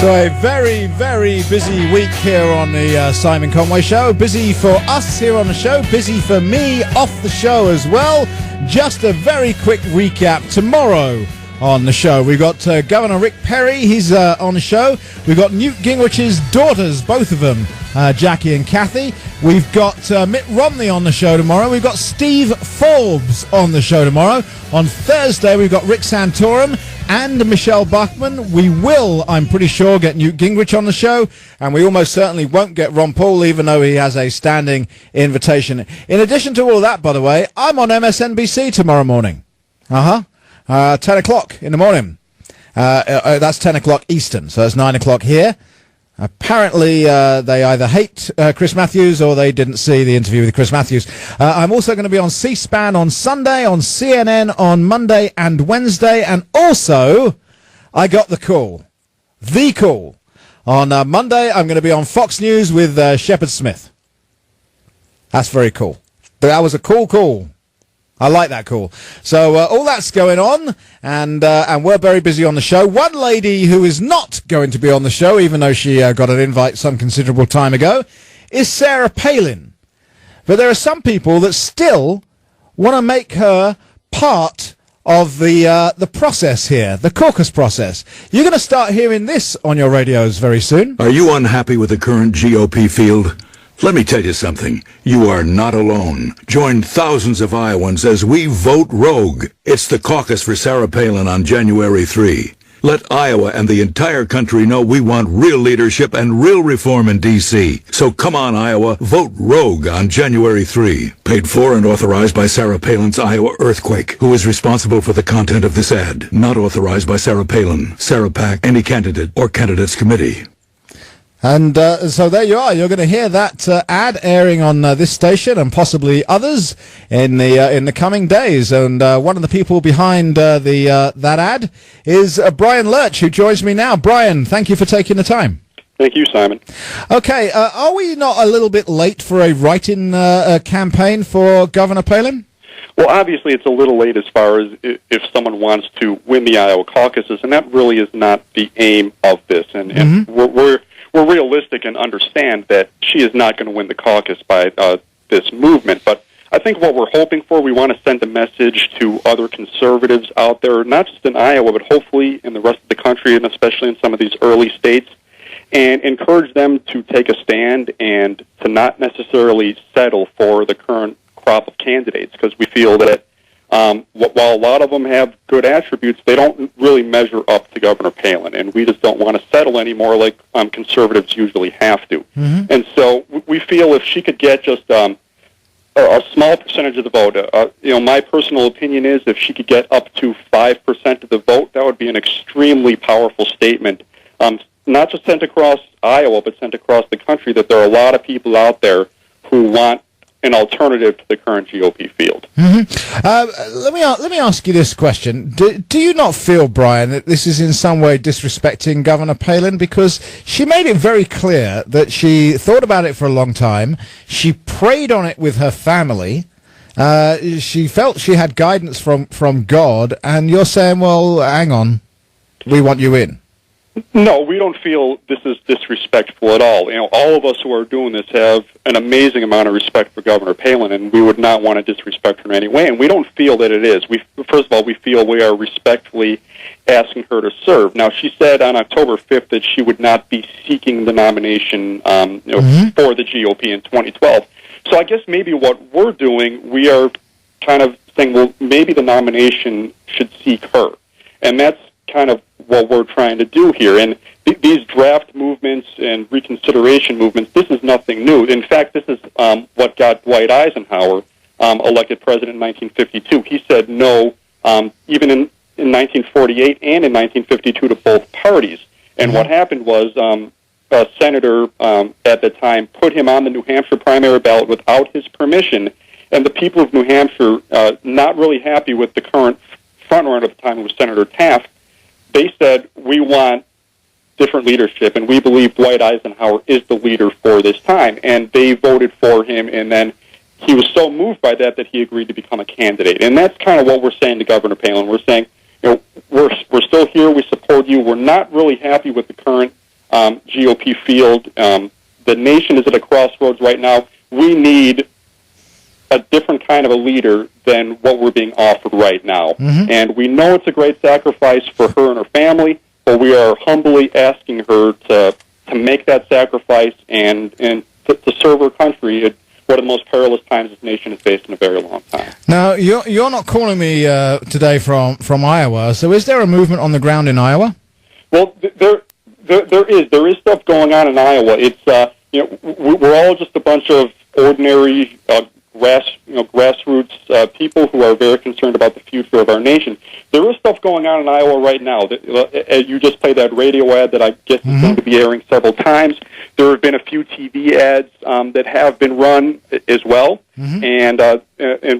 So a very, very busy week here on the Simon Conway Show. Busy for us here on the show, busy for me off the show as well. Just a very quick recap tomorrow on the show. We've got Governor Rick Perry, he's on the show. We've got Newt Gingrich's daughters, both of them, Jackie and Kathy. We've got Mitt Romney on the show tomorrow. We've got Steve Forbes on the show tomorrow. On Thursday, we've got Rick Santorum and Michelle Bachmann. We will, I'm pretty sure, get Newt Gingrich on the show, and we almost certainly won't get Ron Paul, even though he has a standing invitation. In addition to all that, by the way, I'm on MSNBC tomorrow morning. 10 o'clock in the morning. That's 10 o'clock Eastern, so that's 9 o'clock here. Apparently, they either hate Chris Matthews or they didn't see the interview with Chris Matthews. I'm also going to be on C-SPAN on Sunday, on CNN on Monday and Wednesday, and also I got the call. On Monday, I'm going to be on Fox News with Shepard Smith. That's very cool. That was a cool call. I like that call. So all that's going on, and we're very busy on the show. One lady who is not going to be on the show, even though she got an invite some considerable time ago, is Sarah Palin. But there are some people that still want to make her part of the process here, the caucus process. You're going to start hearing this on your radios very soon. Are you unhappy with the current GOP field? Let me tell you something. You are not alone. Join thousands of Iowans as we vote rogue. It's the caucus for Sarah Palin on January 3. Let Iowa and the entire country know we want real leadership and real reform in D.C. So come on, Iowa, vote rogue on January 3. Paid for and authorized by Sarah Palin's Iowa Earthquake, who is responsible for the content of this ad. Not authorized by Sarah Palin, Sarah PAC, any candidate, or candidates committee. And so there you are. You're going to hear that ad airing on this station and possibly others in the coming days. And one of the people behind that ad is Brian Lurch, who joins me now. Brian, thank you for taking the time. Thank you, Simon. Okay, are we not a little bit late for a write-in campaign for Governor Palin? Well, obviously, it's a little late as far as if someone wants to win the Iowa caucuses, and that really is not the aim of this. And we're realistic and understand that she is not going to win the caucus by this movement. But I think what we're hoping for, we want to send a message to other conservatives out there, not just in Iowa, but hopefully in the rest of the country, and especially in some of these early states, and encourage them to take a stand and to not necessarily settle for the current crop of candidates, because we feel that while a lot of them have good attributes, they don't really measure up to Governor Palin, and we just don't want to settle anymore like conservatives usually have to. Mm-hmm. And so we feel if she could get just a small percentage of the vote, my personal opinion is if she could get up to 5% of the vote, that would be an extremely powerful statement, not just sent across Iowa, but sent across the country, that there are a lot of people out there who want an alternative to the current GOP field. Mm-hmm. Let me ask you this question. Do you not feel, Brian, that this is in some way disrespecting Governor Palin? Because she made it very clear that she thought about it for a long time. She prayed on it with her family. She felt she had guidance from God. And you're saying, well, hang on, we want you in. No, we don't feel this is disrespectful at all. All of us who are doing this have an amazing amount of respect for Governor Palin, and we would not want to disrespect her in any way, and we don't feel that it is. First of all, we feel we are respectfully asking her to serve. Now, she said on October 5th that she would not be seeking the nomination for the GOP in 2012. So I guess maybe what we're doing, we are kind of saying, well, maybe the nomination should seek her, and that's kind of what we're trying to do here. And these draft movements and reconsideration movements, this is nothing new. In fact, this is what got Dwight Eisenhower elected president in 1952. He said no, even in 1948 and in 1952 to both parties. And what happened was a senator at the time put him on the New Hampshire primary ballot without his permission, and the people of New Hampshire, not really happy with the current frontrunner at the time, who was Senator Taft, they said, we want different leadership, and we believe Dwight Eisenhower is the leader for this time. And they voted for him, and then he was so moved by that he agreed to become a candidate. And that's kind of what we're saying to Governor Palin. We're saying, we're still here, we support you. We're not really happy with the current GOP field. The nation is at a crossroads right now. We need a different kind of a leader than what we're being offered right now. Mm-hmm. And we know it's a great sacrifice for her and her family, but we are humbly asking her to make that sacrifice and to serve her country at one of the most perilous times this nation has faced in a very long time. Now, you're not calling me today from Iowa, so is there a movement on the ground in Iowa? Well, there is stuff going on in Iowa. It's we're all just a bunch of ordinary grassroots people who are very concerned about the future of our nation. There is stuff going on in Iowa right now. You just played that radio ad that I guess is going to be airing several times. There have been a few TV ads that have been run as well, and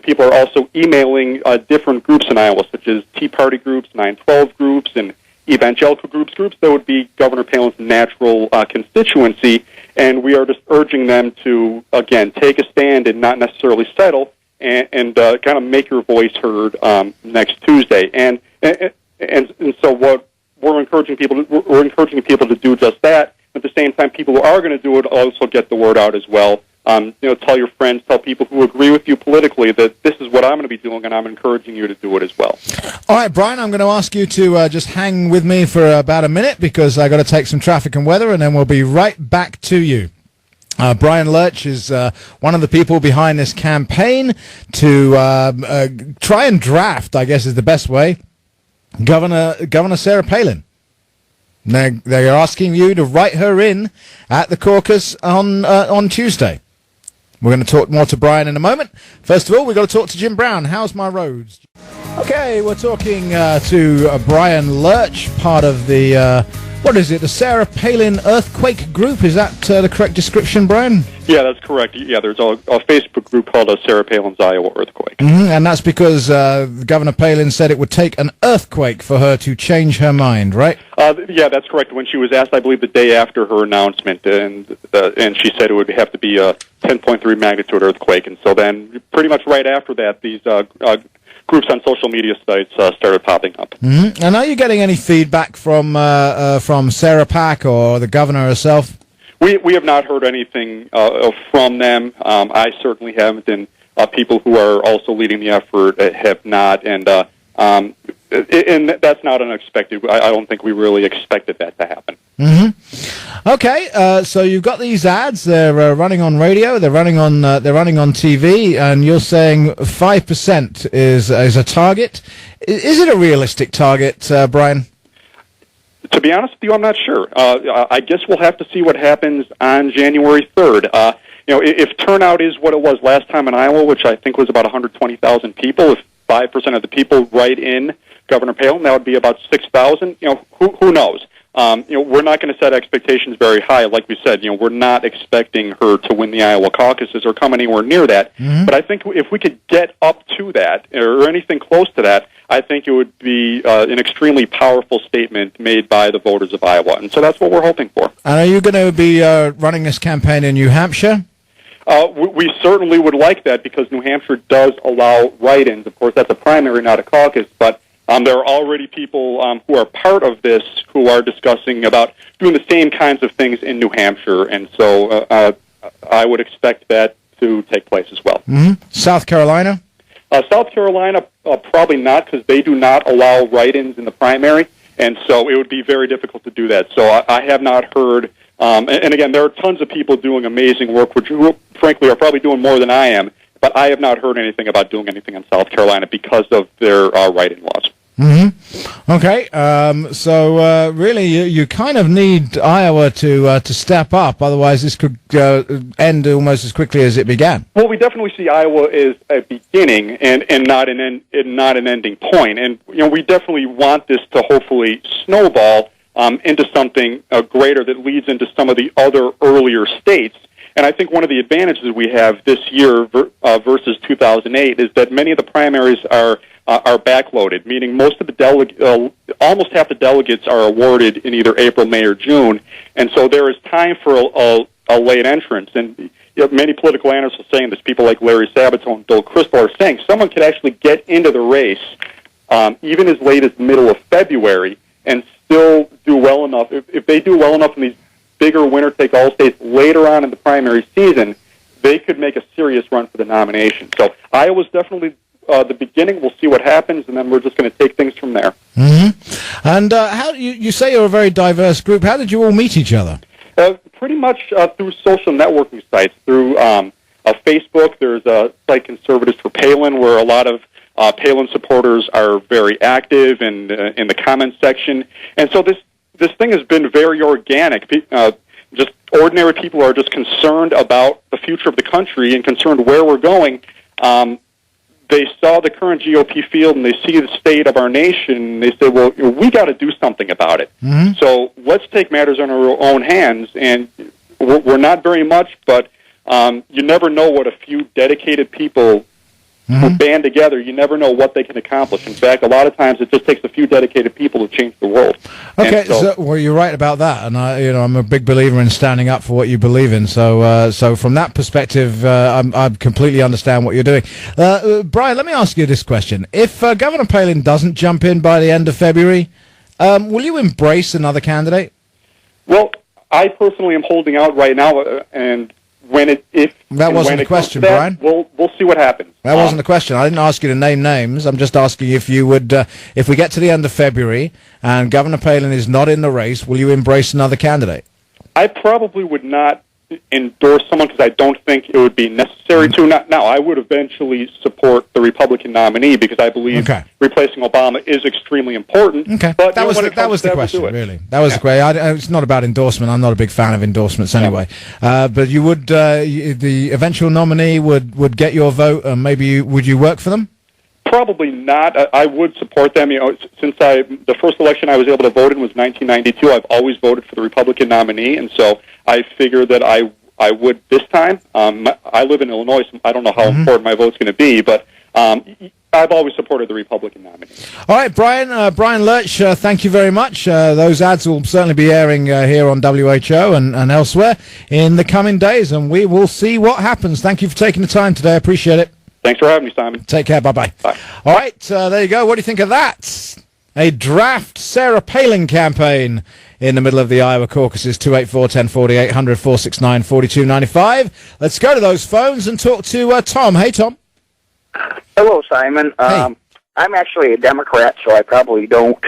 people are also emailing different groups in Iowa, such as Tea Party groups, 912 groups, and evangelical groups that would be Governor Palin's natural constituency, and we are just urging them to, again, take a stand and not necessarily settle, and kind of make your voice heard next Tuesday. And so what we're encouraging people to do just that. At the same time, people who are going to do it also get the word out as well. Tell your friends, tell people who agree with you politically that this is what I'm going to be doing, and I'm encouraging you to do it as well. All right, Brian, I'm going to ask you to just hang with me for about a minute because I got to take some traffic and weather, and then we'll be right back to you. Brian Lurch is one of the people behind this campaign to try and draft, I guess is the best way, Governor Sarah Palin. They're asking you to write her in at the caucus on Tuesday. We're going to talk more to Brian in a moment. First of all, we've got to talk to Jim Brown. How's my roads? Okay, we're talking to Brian Lurch, part of the, the Sarah Palin Earthquake Group. Is that the correct description, Brian? Yeah, that's correct. Yeah, there's a Facebook group called Sarah Palin's Iowa Earthquake. Mm-hmm. And that's because Governor Palin said it would take an earthquake for her to change her mind, right? Yeah, that's correct. When she was asked, I believe, the day after her announcement, and she said it would have to be a 10.3 magnitude earthquake. And so then pretty much right after that, these groups on social media sites started popping up. Mm-hmm. And are you getting any feedback from Sarah Pack or the governor herself? We have not heard anything from them. I certainly haven't, and people who are also leading the effort have not, and that's not unexpected. I don't think we really expected that to happen. Mm-hmm. Okay, so you've got these ads. They're running on radio. They're running on TV, and you're saying 5% is a target. Is it a realistic target, Brian? To be honest with you, I'm not sure. I guess we'll have to see what happens on January 3rd. If turnout is what it was last time in Iowa, which I think was about 120,000 people, if 5% of the people write in Governor Palin, that would be about 6,000. Who knows? We're not going to set expectations very high. Like we said, we're not expecting her to win the Iowa caucuses or come anywhere near that. Mm-hmm. But I think if we could get up to that or anything close to that, I think it would be an extremely powerful statement made by the voters of Iowa. And so that's what we're hoping for. And are you going to be running this campaign in New Hampshire? We certainly would like that because New Hampshire does allow write-ins. Of course, that's a primary, not a caucus, but there are already people who are part of this who are discussing about doing the same kinds of things in New Hampshire, and so I would expect that to take place as well. Mm-hmm. South Carolina? South Carolina, probably not, because they do not allow write-ins in the primary, and so it would be very difficult to do that. So I have not heard, and again, there are tons of people doing amazing work, which frankly are probably doing more than I am, but I have not heard anything about doing anything in South Carolina because of their write-in laws. Mm-hmm. Okay, so really you kind of need Iowa to step up, otherwise this could end almost as quickly as it began. Well, we definitely see Iowa as a beginning and not an ending point, and we definitely want this to hopefully snowball into something greater that leads into some of the other earlier states. And I think one of the advantages we have this year versus 2008 is that many of the primaries are backloaded, meaning most of the almost half the delegates are awarded in either April, May, or June, and so there is time for a late entrance. And many political analysts are saying this. People like Larry Sabato and Bill Kristol are saying someone could actually get into the race even as late as the middle of February and still do well enough. If they do well enough in these bigger winner-take-all states later on in the primary season, they could make a serious run for the nomination. So Iowa's definitely the beginning. We'll see what happens, and then we're just going to take things from there. Mm-hmm. And how you say you're a very diverse group. How did you all meet each other? Pretty much through social networking sites, through Facebook. There's a site, Conservatives for Palin, where a lot of Palin supporters are very active and in the comments section. And so this thing has been very organic. Just ordinary people are just concerned about the future of the country and concerned where we're going. They saw the current GOP field and they see the state of our nation, and they say, well, we got to do something about it. Mm-hmm. So let's take matters in our own hands. And we're not very much, but you never know what a few dedicated people who band together, you never know what they can accomplish. In fact, a lot of times it just takes a few dedicated people to change the world. Okay, well, you're right about that, and I'm a big believer in standing up for what you believe in. So from that perspective, I completely understand what you're doing. Brian, let me ask you this question: if Governor Palin doesn't jump in by the end of February, will you embrace another candidate? Well, I personally am holding out right now, and that wasn't the question, Brian. We'll see what happens. That wasn't the question. I didn't ask you to name names. I'm just asking if you would, if we get to the end of February and Governor Palin is not in the race, will you embrace another candidate? I probably would not endorse someone because I don't think it would be necessary to. Now, I would eventually support the Republican nominee because I believe replacing Obama is extremely important. Okay, but that was the question, really. That was the question. It's not about endorsement. I'm not a big fan of endorsements anyway. But you would, the eventual nominee would get your vote, and maybe would you work for them? Probably not. I would support them. Since the first election I was able to vote in was 1992, I've always voted for the Republican nominee, and so I figure that I would this time. I live in Illinois, so I don't know how important my vote's going to be, but I've always supported the Republican nominee. All right, Brian Lurch, thank you very much. Those ads will certainly be airing here on WHO and elsewhere in the coming days, and we will see what happens. Thank you for taking the time today. I appreciate it. Thanks for having me, Simon. Take care. Bye-bye. Bye. All right, there you go. What do you think of that? A draft Sarah Palin campaign in the middle of the Iowa caucuses. 284-1040, 800-469-4295. Let's go to those phones and talk to Tom. Hey, Tom. Hello, Simon. Hey. I'm actually a Democrat, so I probably don't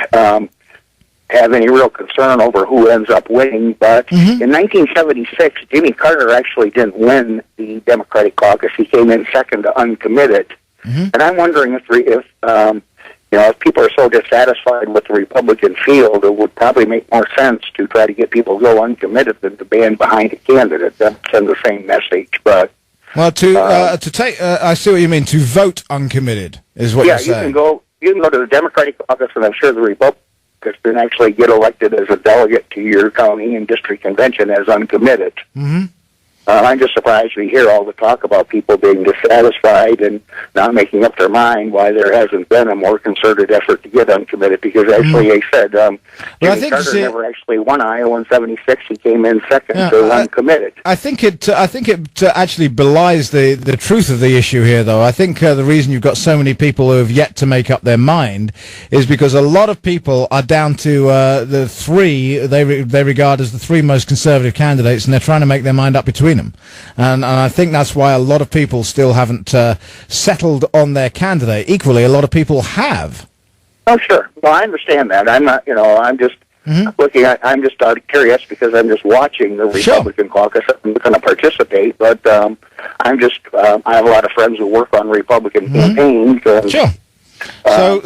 have any real concern over who ends up winning. But in 1976, Jimmy Carter actually didn't win the Democratic caucus. He came in second to uncommitted. And I'm wondering if people are so dissatisfied with the Republican field, it would probably make more sense to try to get people to go uncommitted than to band behind a candidate that send the same message. But well, to take, I see what you mean. To vote uncommitted is what you're saying. You can go to the Democratic caucus, and I'm sure the Republican can actually get elected as a delegate to your county and district convention as uncommitted. I'm just surprised we hear all the talk about people being dissatisfied and not making up their mind why there hasn't been a more concerted effort to get uncommitted, because actually they said Jimmy Carter never actually won Iowa in 76. He came in second to uncommitted. I think it actually belies the truth of the issue here, though. I think the reason you've got so many people who have yet to make up their mind is because a lot of people are down to the three they regard as the three most conservative candidates, and they're trying to make their mind up between them. And I think that's why a lot of people still haven't settled on their candidate. Equally, a lot of people have. Oh, sure. Well, I understand that. I'm not, I'm just looking at, I'm just curious because I'm just watching the Republican caucus. I'm not going to participate, but I'm just, I have a lot of friends who work on Republican campaigns. Sure. So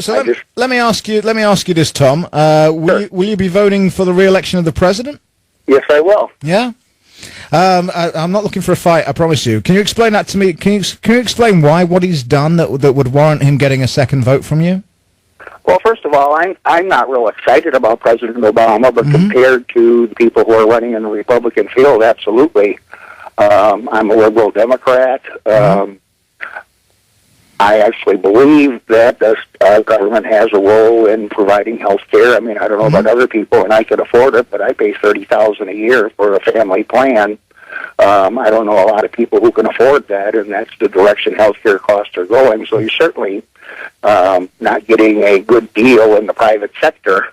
let me ask you this, Tom. Will you be voting for the re-election of the president? Yes, I will. Yeah. I'm not looking for a fight, I promise you. Can you explain that to me? Can you explain what he's done that would warrant him getting a second vote from you? Well, first of all, I'm not real excited about President Obama, but compared to the people who are running in the Republican field, absolutely. I'm a liberal Democrat. I actually believe that the government has a role in providing health care. I mean, I don't know about other people, and I could afford it, but I pay $30,000 a year for a family plan. I don't know a lot of people who can afford that, and that's the direction health care costs are going. So you're certainly not getting a good deal in the private sector.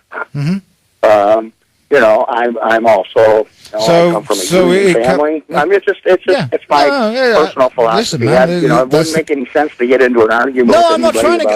I'm also. I come from a union family. It's my personal philosophy. Listen, man, it wouldn't make any sense to get into an argument. No, with I'm not trying to.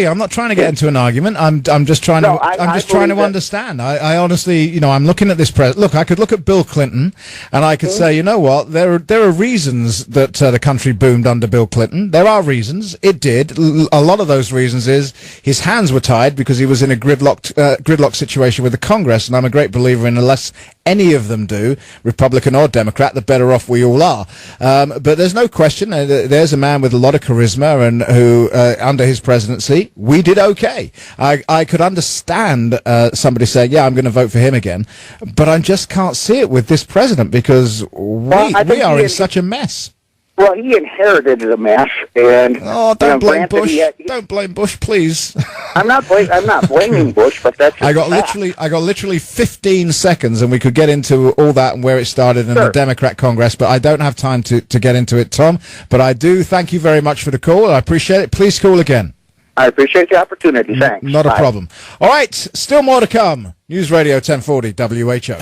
I'm not trying to get into an argument. I'm just trying to. I'm just trying to understand. I honestly, I'm looking at this. Look, I could look at Bill Clinton, and I could say, you know what? There are reasons that the country boomed under Bill Clinton. There are reasons it did. A lot of those reasons is his hands were tied because he was in a gridlock situation with the Congress, and I'm a great believer in unless any of them do, Republican or Democrat, the better off we all are. But there's no question, there's a man with a lot of charisma and who, under his presidency, we did okay. I could understand somebody saying, yeah, I'm going to vote for him again, but I just can't see it with this president because we are in such a mess. Well, he inherited a mess, and don't blame Bush. Don't blame Bush, please. I'm not blaming Bush, but that's. I got literally 15 seconds, and we could get into all that and where it started in the Democrat Congress, but I don't have time to get into it, Tom. But I do thank you very much for the call. I appreciate it. Please call again. I appreciate the opportunity. Thanks. Not a problem. All right, still more to come. News Radio 1040 WHO.